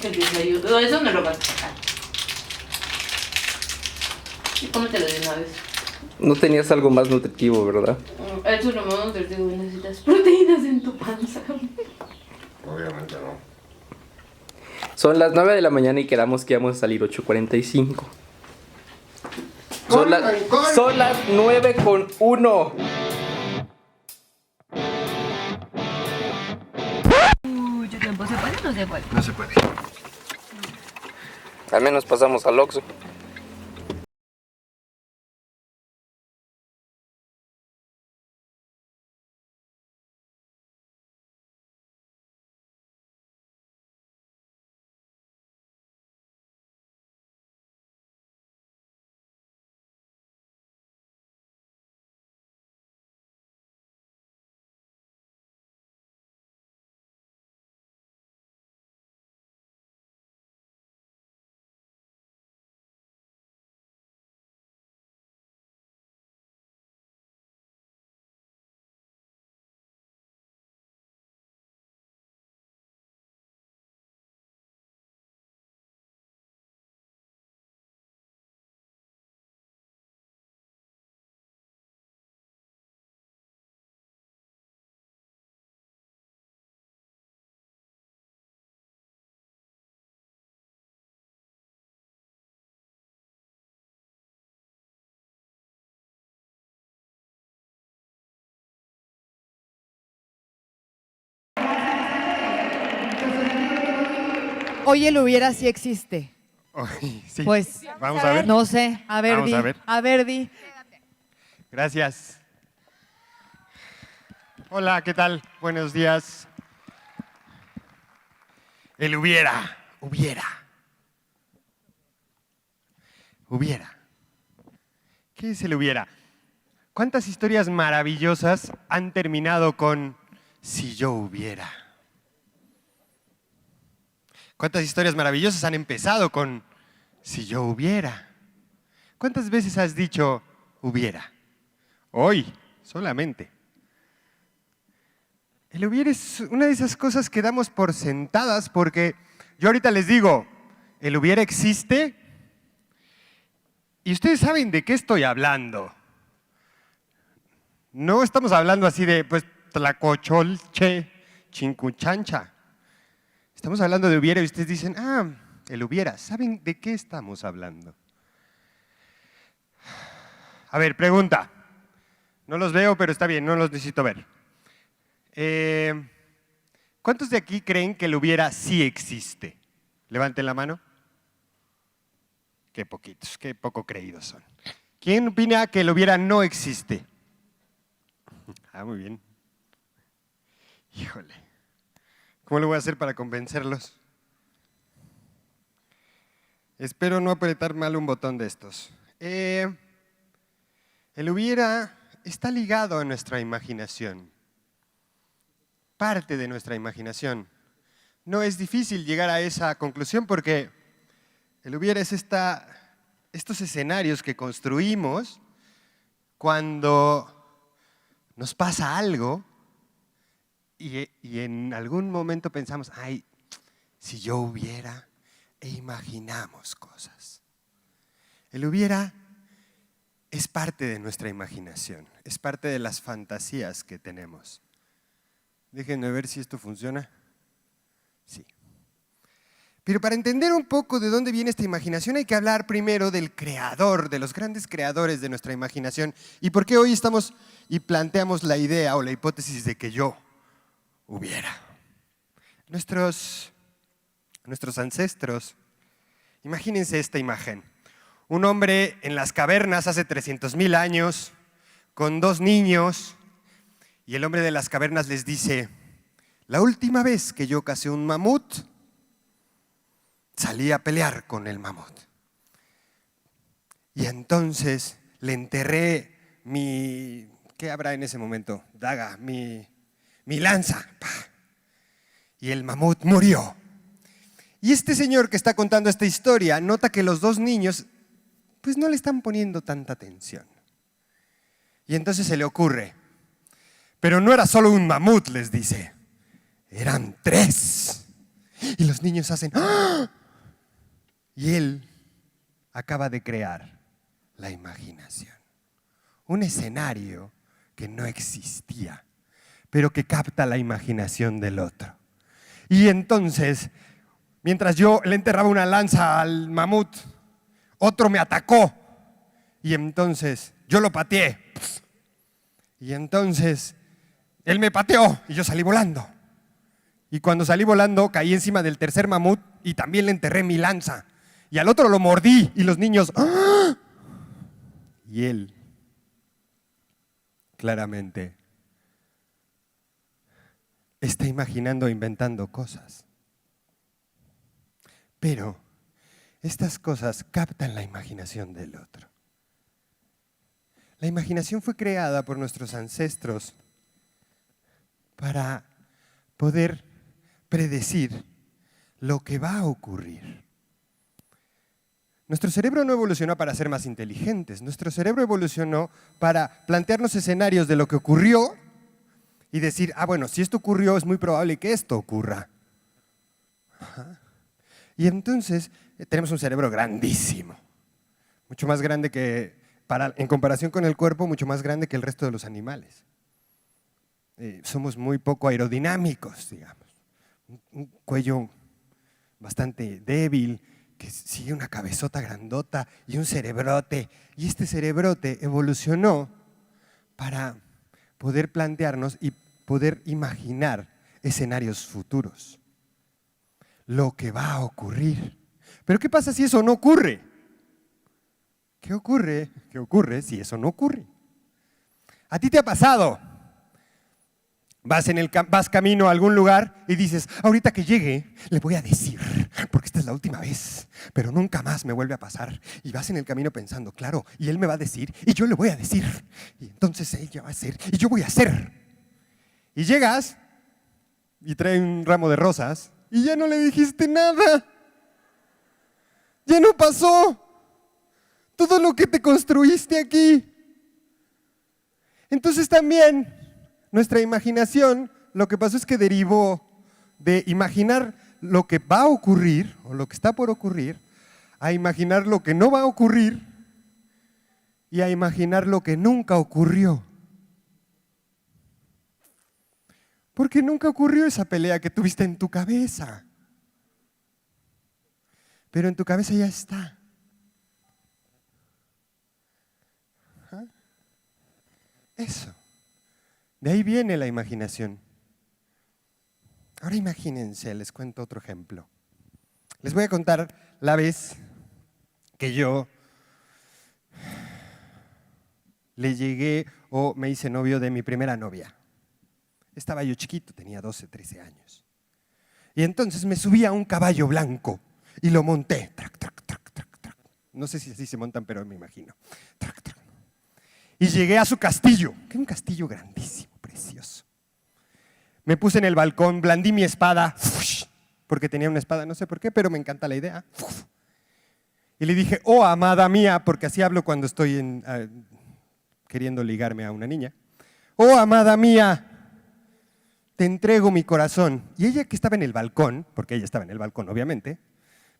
El desayuno. No, eso no lo vas a sacar. Y cómetelo de una vez. No tenías algo más nutritivo, ¿verdad? Eso es lo más nutritivo. Necesitas proteínas en tu panza. Obviamente no. Son las 9 de la mañana y quedamos que íbamos a salir 8:45. Son las 9:01. ¿Mucho tiempo se puede o no se puede? No se puede. Al menos pasamos al Oxxo. Oye, lo hubiera sí existe. Ay, sí. Pues, Vamos a ver. no sé. A ver, Vamos di. a ver. A ver, di. Gracias. Hola, ¿qué tal? Buenos días. El hubiera. ¿Qué es el hubiera? ¿Cuántas historias maravillosas han terminado con si yo hubiera? ¿Cuántas historias maravillosas han empezado con si yo hubiera? ¿Cuántas veces has dicho hubiera? Hoy, solamente. El hubiera es una de esas cosas que damos por sentadas porque yo ahorita les digo, el hubiera existe y ustedes saben de qué estoy hablando. No estamos hablando así de, pues, tlacuacholche, chincuchancha. Estamos hablando de hubiera y ustedes dicen, ah, el hubiera. ¿Saben de qué estamos hablando? A ver, pregunta. No los veo, pero está bien, no los necesito ver. ¿Cuántos de aquí creen que el hubiera sí existe? Levanten la mano. Qué poquitos, qué poco creídos son. ¿Quién opina que el hubiera no existe? Ah, muy bien. Híjole. ¿Cómo lo voy a hacer para convencerlos? Espero no apretar mal un botón de estos. El hubiera está ligado a nuestra imaginación. Parte de nuestra imaginación. No es difícil llegar a esa conclusión porque el hubiera es estos escenarios que construimos cuando nos pasa algo y en algún momento pensamos, ay, si yo hubiera, e imaginamos cosas. El hubiera es parte de nuestra imaginación, es parte de las fantasías que tenemos. Déjenme ver si esto funciona. Sí. Pero para entender un poco de dónde viene esta imaginación hay que hablar primero del creador, de los grandes creadores de nuestra imaginación. ¿Y por qué hoy estamos y planteamos la idea o la hipótesis de que yo hubiera? Nuestros ancestros, imagínense esta imagen. Un hombre en las cavernas hace 300,000 años, con 2 niños, y el hombre de las cavernas les dice, la última vez que yo cacé un mamut, salí a pelear con el mamut. Y entonces le enterré ¿qué habrá en ese momento? Daga, mi lanza. Y el mamut murió. Y este señor que está contando esta historia nota que los 2 niños pues no le están poniendo tanta atención. Y entonces se le ocurre, pero no era solo un mamut, les dice, eran 3. Y los niños hacen ¡ah! Y él acaba de crear la imaginación. Un escenario que no existía, pero que capta la imaginación del otro. Y entonces, mientras yo le enterraba una lanza al mamut, otro me atacó. Y entonces yo lo pateé. Y entonces él me pateó y yo salí volando. Y cuando salí volando caí encima del tercer mamut y también le enterré mi lanza. Y al otro lo mordí y los niños ¡ah! Y él claramente está imaginando e inventando cosas. Pero estas cosas captan la imaginación del otro. La imaginación fue creada por nuestros ancestros para poder predecir lo que va a ocurrir. Nuestro cerebro no evolucionó para ser más inteligentes. Nuestro cerebro evolucionó para plantearnos escenarios de lo que ocurrió y decir, bueno, si esto ocurrió es muy probable que esto ocurra. Ajá. Y entonces tenemos un cerebro grandísimo, mucho más grande que, en comparación con el cuerpo, mucho más grande que el resto de los animales. Somos muy poco aerodinámicos, digamos. Un cuello bastante débil, que sigue una cabezota grandota y un cerebrote. Y este cerebrote evolucionó para poder plantearnos y poder imaginar escenarios futuros. Lo que va a ocurrir. Pero ¿qué pasa si eso no ocurre? ¿Qué ocurre? ¿Qué ocurre si eso no ocurre? ¿A ti te ha pasado? Vas camino a algún lugar y dices, ahorita que llegue le voy a decir, porque esta es la última vez, pero nunca más me vuelve a pasar. Y vas en el camino pensando, claro, y él me va a decir, y yo le voy a decir, y entonces ella va a hacer, y yo voy a hacer. Y llegas y trae un ramo de rosas y ya no le dijiste nada. Ya no pasó todo lo que te construiste aquí. Entonces también nuestra imaginación, lo que pasó es que derivó de imaginar lo que va a ocurrir o lo que está por ocurrir, a imaginar lo que no va a ocurrir y a imaginar lo que nunca ocurrió. Porque nunca ocurrió esa pelea que tuviste en tu cabeza. Pero en tu cabeza ya está. Eso. De ahí viene la imaginación. Ahora imagínense, les cuento otro ejemplo. Les voy a contar la vez que yo le llegué o me hice novio de mi primera novia. Estaba yo chiquito, tenía 12, 13 años. Y entonces me subí a un caballo blanco y lo monté. Trac, trac, trac, trac, trac. No sé si así se montan, pero me imagino. Trac, trac. Y llegué a su castillo, que es un castillo grandísimo, precioso. Me puse en el balcón, blandí mi espada, porque tenía una espada, no sé por qué, pero me encanta la idea. Y le dije, oh, amada mía, porque así hablo cuando estoy queriendo ligarme a una niña. Oh, amada mía, te entrego mi corazón. Y ella, que estaba en el balcón, porque ella estaba en el balcón, obviamente,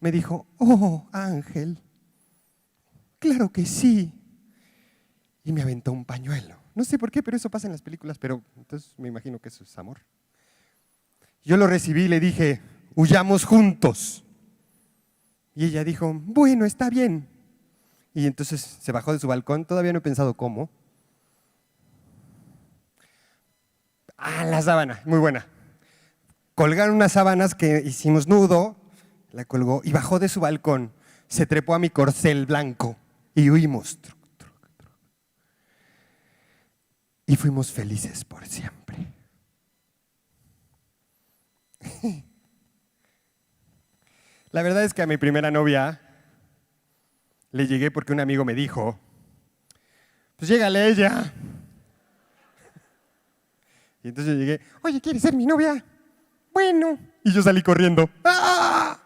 me dijo, oh, Ángel, claro que sí. Y me aventó un pañuelo. No sé por qué, pero eso pasa en las películas, pero entonces me imagino que eso es amor. Yo lo recibí y le dije, huyamos juntos. Y ella dijo, bueno, está bien. Y entonces se bajó de su balcón, todavía no he pensado cómo. La sábana, muy buena. Colgaron unas sábanas que hicimos nudo, la colgó y bajó de su balcón, se trepó a mi corcel blanco y huimos. Y fuimos felices por siempre. La verdad es que a mi primera novia le llegué porque un amigo me dijo, pues llégale a ella. Y entonces yo llegué, oye, ¿quieres ser mi novia? Bueno. Y yo salí corriendo. ¡Ah!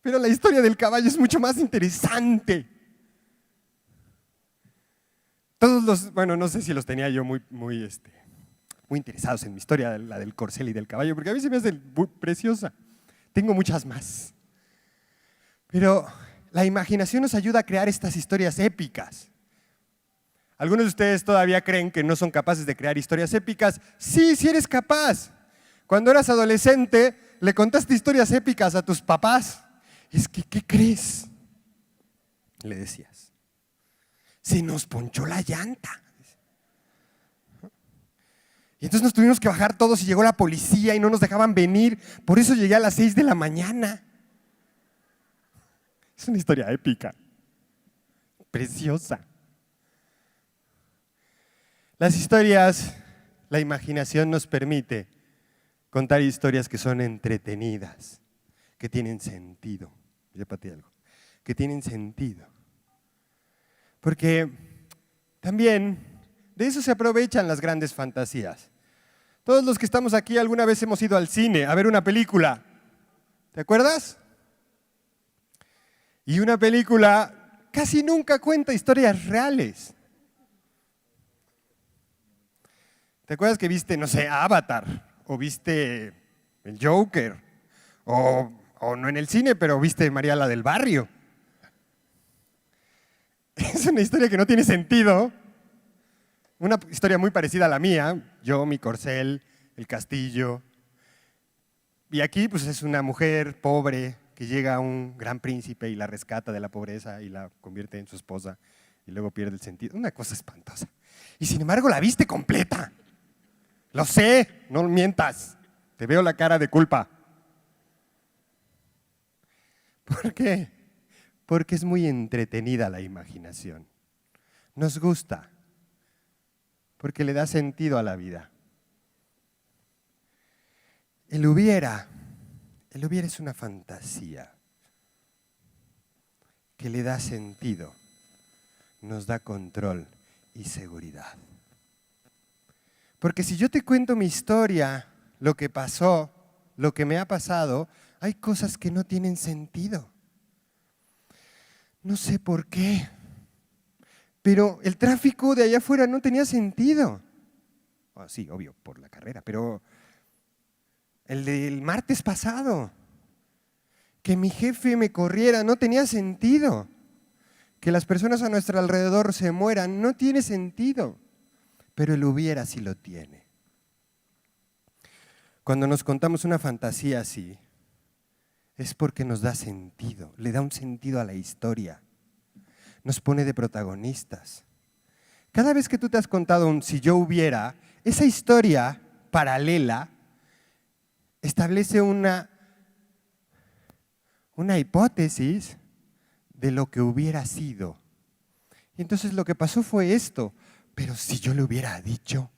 Pero la historia del caballo es mucho más interesante. Bueno, no sé si los tenía yo muy muy interesados en mi historia, la del corcel y del caballo, porque a mí se me hace preciosa. Tengo muchas más. Pero la imaginación nos ayuda a crear estas historias épicas. ¿Algunos de ustedes todavía creen que no son capaces de crear historias épicas? Sí, sí eres capaz. Cuando eras adolescente, le contaste historias épicas a tus papás. Es que, ¿qué crees? Le decías. Se nos ponchó la llanta. Y entonces nos tuvimos que bajar todos y llegó la policía y no nos dejaban venir. Por eso llegué a las 6 de la mañana. Es una historia épica. Preciosa. Las historias, la imaginación nos permite contar historias que son entretenidas, que tienen sentido. Ya pateé algo. Que tienen sentido. Porque también de eso se aprovechan las grandes fantasías. Todos los que estamos aquí alguna vez hemos ido al cine a ver una película. ¿Te acuerdas? Y una película casi nunca cuenta historias reales. ¿Te acuerdas que viste, no sé, Avatar? O viste el Joker. O no en el cine, pero viste María la del Barrio. Es una historia que no tiene sentido. Una historia muy parecida a la mía. Yo, mi corcel, el castillo. Y aquí pues es una mujer pobre que llega a un gran príncipe y la rescata de la pobreza y la convierte en su esposa y luego pierde el sentido. Una cosa espantosa. Y sin embargo la viste completa. Lo sé, no mientas. Te veo la cara de culpa. ¿Por qué? Porque es muy entretenida la imaginación. Nos gusta. Porque le da sentido a la vida. El hubiera es una fantasía que le da sentido, nos da control y seguridad. Porque si yo te cuento mi historia, lo que pasó, lo que me ha pasado, hay cosas que no tienen sentido. No sé por qué, pero el tráfico de allá afuera no tenía sentido. Oh, sí, obvio, por la carrera, pero el del martes pasado, que mi jefe me corriera, no tenía sentido. Que las personas a nuestro alrededor se mueran, no tiene sentido. Pero el hubiera sí lo tiene. Cuando nos contamos una fantasía así, es porque nos da sentido, le da un sentido a la historia, nos pone de protagonistas. Cada vez que tú te has contado un si yo hubiera, esa historia paralela establece una hipótesis de lo que hubiera sido. Y entonces lo que pasó fue esto. Pero si yo le hubiera dicho,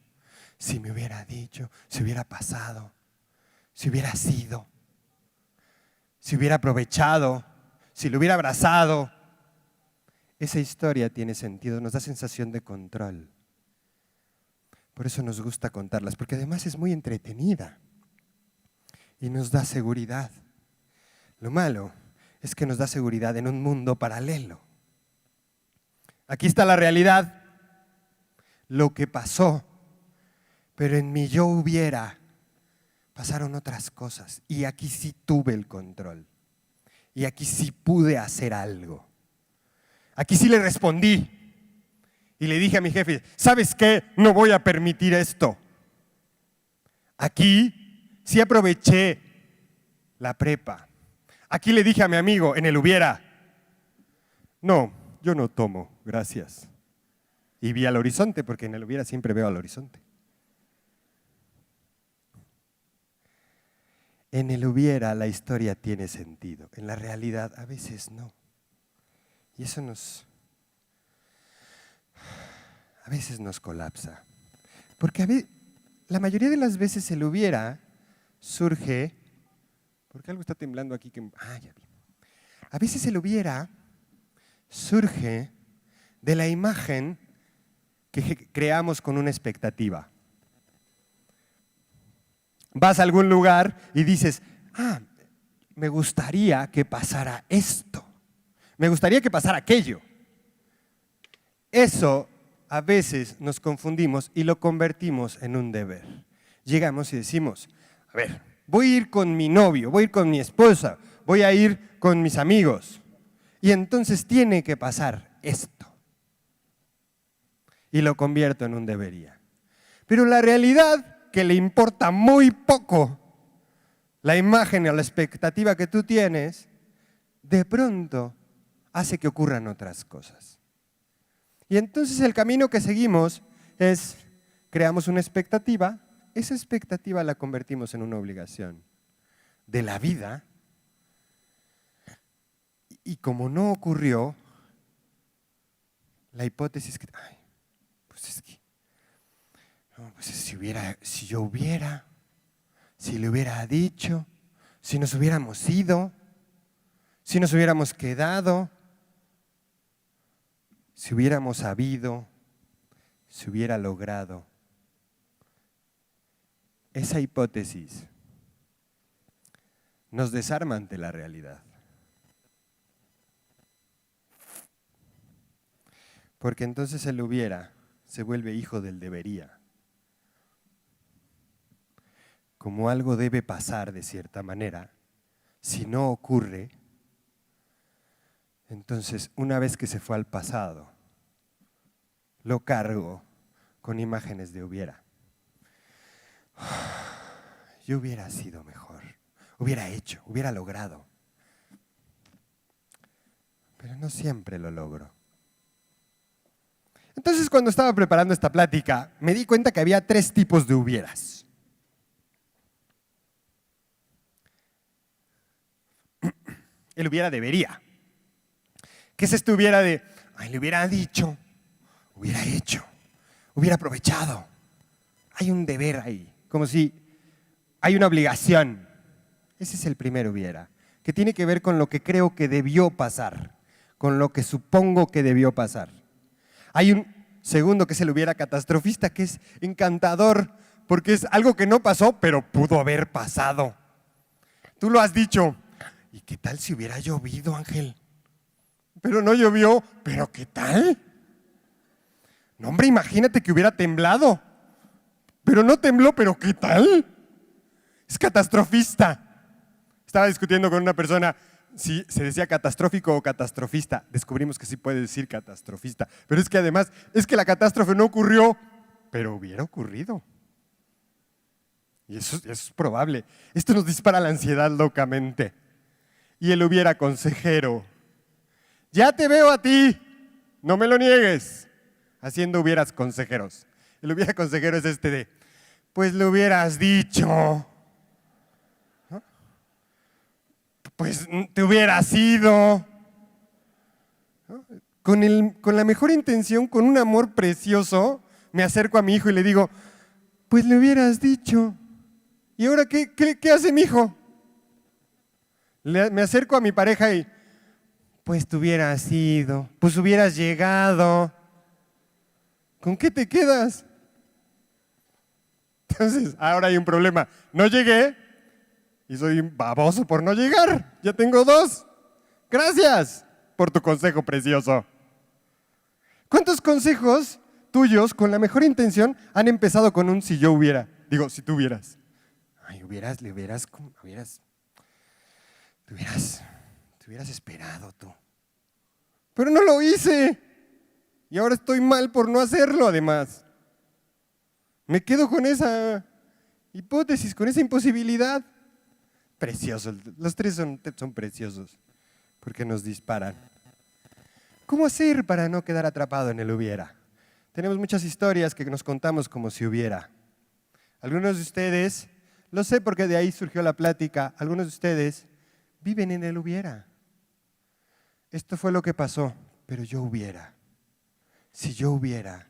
si me hubiera dicho, si hubiera pasado, si hubiera sido, si hubiera aprovechado, si lo hubiera abrazado, esa historia tiene sentido, nos da sensación de control. Por eso nos gusta contarlas, porque además es muy entretenida y nos da seguridad. Lo malo es que nos da seguridad en un mundo paralelo. Aquí está la realidad. Lo que pasó, pero en mi yo hubiera, pasaron otras cosas y aquí sí tuve el control y aquí sí pude hacer algo. Aquí sí le respondí y le dije a mi jefe, ¿sabes qué? No voy a permitir esto. Aquí sí aproveché la prepa. Aquí le dije a mi amigo en el hubiera, no, yo no tomo, gracias. Y vi al horizonte, porque en el hubiera siempre veo al horizonte. En el hubiera la historia tiene sentido, en la realidad a veces no. Y eso a veces nos colapsa. Porque la mayoría de las veces el hubiera surge, porque algo está temblando aquí que... ya vi. A veces el hubiera surge de la imagen que creamos con una expectativa. Vas a algún lugar y dices, me gustaría que pasara esto, me gustaría que pasara aquello. Eso a veces nos confundimos y lo convertimos en un deber. Llegamos y decimos, a ver, voy a ir con mi novio, voy a ir con mi esposa, voy a ir con mis amigos. Y entonces tiene que pasar esto. Y lo convierto en un debería. Pero la realidad, que le importa muy poco la imagen o la expectativa que tú tienes, de pronto hace que ocurran otras cosas. Y entonces el camino que seguimos es, creamos una expectativa, esa expectativa la convertimos en una obligación de la vida, y como no ocurrió, la hipótesis que, ay, pues es que, no, pues si yo hubiera, si le hubiera dicho, si nos hubiéramos ido, si nos hubiéramos quedado, si hubiéramos sabido, si hubiera logrado. Esa hipótesis nos desarma ante la realidad. Porque entonces el hubiera se vuelve hijo del debería. Como algo debe pasar de cierta manera, si no ocurre, entonces una vez que se fue al pasado, lo cargo con imágenes de hubiera. Yo hubiera sido mejor, hubiera hecho, hubiera logrado. Pero no siempre lo logro. Entonces, cuando estaba preparando esta plática, me di cuenta que había 3 tipos de hubieras. El hubiera debería. ¿Qué es este hubiera de, ay, le hubiera dicho, hubiera hecho, hubiera aprovechado? Hay un deber ahí, como si hay una obligación. Ese es el primer hubiera, que tiene que ver con lo que creo que debió pasar, con lo que supongo que debió pasar. Hay un segundo que es el hubiera catastrofista, que es encantador, porque es algo que no pasó, pero pudo haber pasado. Tú lo has dicho. ¿Y qué tal si hubiera llovido, Ángel? Pero no llovió, ¿pero qué tal? No, hombre, imagínate que hubiera temblado. Pero no tembló, ¿pero qué tal? Es catastrofista. Estaba discutiendo con una persona si se decía catastrófico o catastrofista. Descubrimos que sí puede decir catastrofista. Pero es que además, es que la catástrofe no ocurrió, pero hubiera ocurrido. Y eso es probable. Esto nos dispara la ansiedad locamente. Y el hubiera consejero. Ya te veo a ti, no me lo niegues. Haciendo hubieras consejeros. El hubiera consejero es este de, pues lo hubieras dicho. ¿No? Pues te hubieras ido. ¿No? Con la mejor intención, con un amor precioso, me acerco a mi hijo y le digo, pues le hubieras dicho. ¿Y ahora qué hace mi hijo? Me acerco a mi pareja y, pues te hubieras ido, pues hubieras llegado. ¿Con qué te quedas? Entonces, ahora hay un problema. No llegué y soy un baboso por no llegar. Ya tengo 2. Gracias por tu consejo precioso. ¿Cuántos consejos tuyos con la mejor intención han empezado con un si yo hubiera? Digo, si tú hubieras. Ay, te hubieras esperado tú. Pero no lo hice. Y ahora estoy mal por no hacerlo, además. Me quedo con esa hipótesis, con esa imposibilidad. Precioso. Los 3 son preciosos porque nos disparan. ¿Cómo hacer para no quedar atrapado en el hubiera? Tenemos muchas historias que nos contamos como si hubiera. Algunos de ustedes, lo sé porque de ahí surgió la plática, algunos de ustedes viven en el hubiera. Esto fue lo que pasó, pero yo hubiera. Si yo hubiera,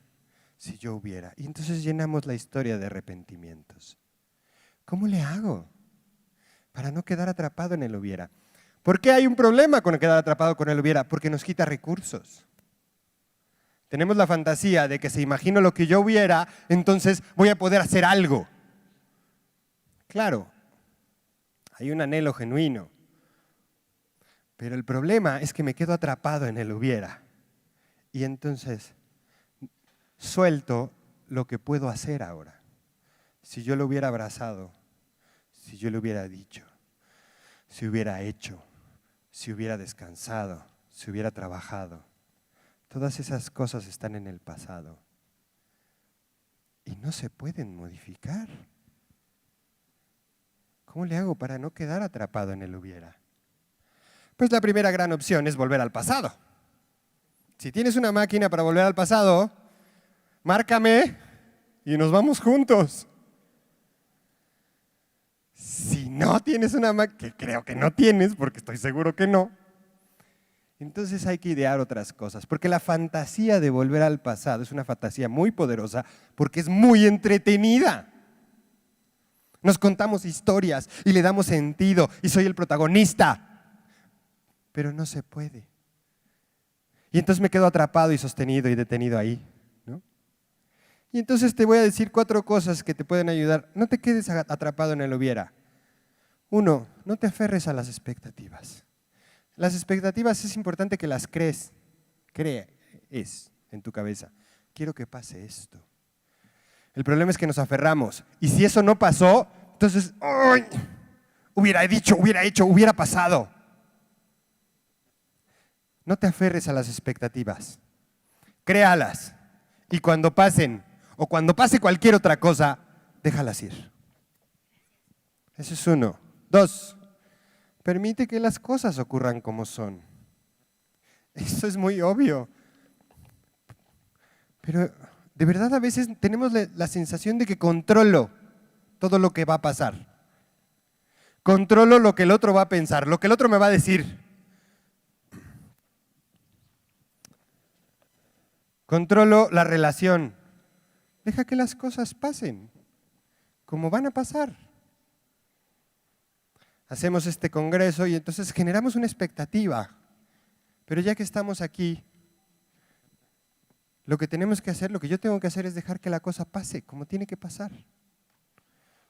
si yo hubiera. Y entonces llenamos la historia de arrepentimientos. ¿Cómo le hago para no quedar atrapado en el hubiera? ¿Por qué hay un problema con quedar atrapado con el hubiera? Porque nos quita recursos. Tenemos la fantasía de que si imagino lo que yo hubiera, entonces voy a poder hacer algo. Claro, hay un anhelo genuino. Pero el problema es que me quedo atrapado en el hubiera. Y entonces suelto lo que puedo hacer ahora. Si yo lo hubiera abrazado, si yo le hubiera dicho, si hubiera hecho, si hubiera descansado, si hubiera trabajado, todas esas cosas están en el pasado y no se pueden modificar. ¿Cómo le hago para no quedar atrapado en el hubiera? Pues la primera gran opción es volver al pasado. Si tienes una máquina para volver al pasado, márcame y nos vamos juntos. Si no tienes una máquina, que creo que no tienes, porque estoy seguro que no, entonces hay que idear otras cosas, porque la fantasía de volver al pasado es una fantasía muy poderosa porque es muy entretenida. Nos contamos historias y le damos sentido y soy el protagonista, pero no se puede. Y entonces me quedo atrapado y sostenido y detenido ahí, ¿no? Y entonces te voy a decir 4 cosas que te pueden ayudar. No te quedes atrapado en el hubiera. 1, no te aferres a las expectativas. Las expectativas es importante que las crees en tu cabeza. Quiero que pase esto. El problema es que nos aferramos. Y si eso no pasó, entonces, ¡ay! Hubiera dicho, hubiera hecho, hubiera pasado. No te aferres a las expectativas. Créalas. Y cuando pasen, o cuando pase cualquier otra cosa, déjalas ir. Eso es 1. 2, permite que las cosas ocurran como son. Eso es muy obvio. Pero de verdad a veces tenemos la sensación de que controlo todo lo que va a pasar. Controlo lo que el otro va a pensar, lo que el otro me va a decir. Controlo la relación. Deja que las cosas pasen, como van a pasar. Hacemos este congreso y entonces generamos una expectativa. Pero ya que estamos aquí, lo que tenemos que hacer, lo que yo tengo que hacer es dejar que la cosa pase como tiene que pasar.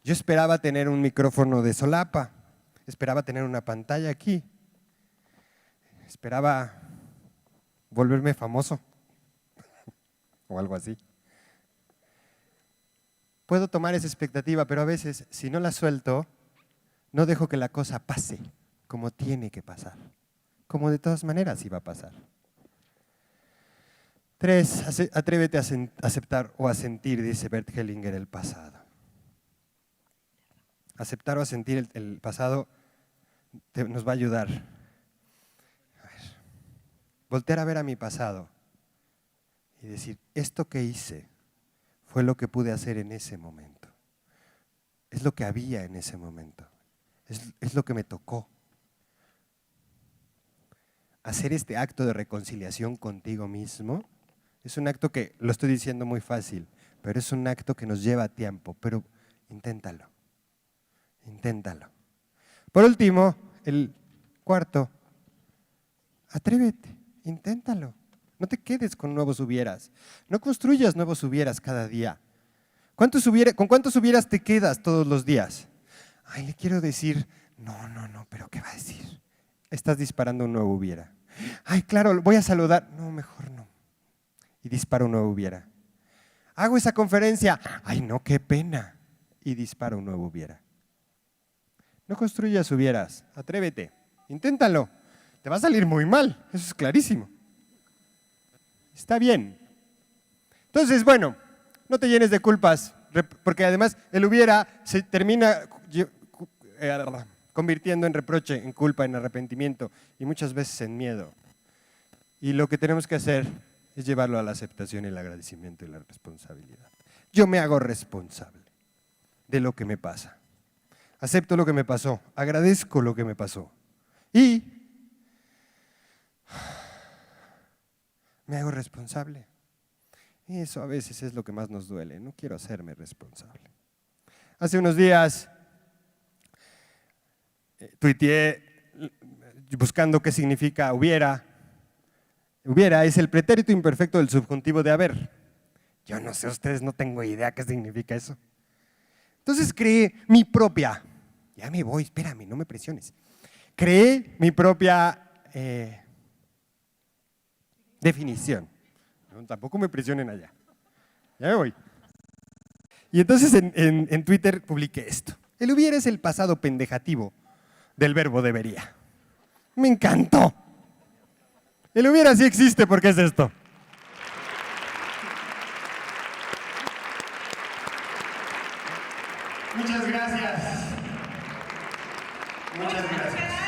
Yo esperaba tener un micrófono de solapa, esperaba tener una pantalla aquí, esperaba volverme famoso o algo así. Puedo tomar esa expectativa, pero a veces, si no la suelto, no dejo que la cosa pase como tiene que pasar, como de todas maneras iba a pasar. 3, atrévete a aceptar o a sentir, dice Bert Hellinger, el pasado. Aceptar o a sentir el pasado nos va a ayudar. Voltear a ver a mi pasado y decir, esto que hice fue lo que pude hacer en ese momento. Es lo que había en ese momento. Es lo que me tocó. Hacer este acto de reconciliación contigo mismo es un acto que, lo estoy diciendo muy fácil, pero es un acto que nos lleva tiempo, pero inténtalo. Inténtalo. Por último, el 4, atrévete, inténtalo. No te quedes con nuevos hubieras. No construyas nuevos hubieras cada día. ¿Con cuántos hubieras te quedas todos los días? Ay, le quiero decir, no, pero ¿qué va a decir? Estás disparando un nuevo hubiera. Ay, claro, voy a saludar. No, mejor no. Y dispara un nuevo hubiera. Hago esa conferencia. Ay, no, qué pena. Y dispara un nuevo hubiera. No construyas hubieras. Atrévete. Inténtalo. Te va a salir muy mal. Eso es clarísimo. Está bien. Entonces, bueno, no te llenes de culpas, porque además el hubiera se termina convirtiendo en reproche, en culpa, en arrepentimiento y muchas veces en miedo. Y lo que tenemos que hacer es llevarlo a la aceptación, el agradecimiento y la responsabilidad. Yo me hago responsable de lo que me pasa. Acepto lo que me pasó, agradezco lo que me pasó y me hago responsable. Y eso a veces es lo que más nos duele, no quiero hacerme responsable. Hace unos días tuiteé buscando qué significa hubiera. Hubiera es el pretérito imperfecto del subjuntivo de haber. Yo no sé, ustedes no tengo idea qué significa eso. Entonces creé mi propia, ya me voy, espérame, no me presiones. Creé mi propia definición. No, tampoco me presionen allá. Ya me voy. Y entonces en Twitter publiqué esto. El hubiera es el pasado pendejativo del verbo debería. Me encantó. El hubiera sí existe porque es esto. Muchas gracias. Muchas gracias.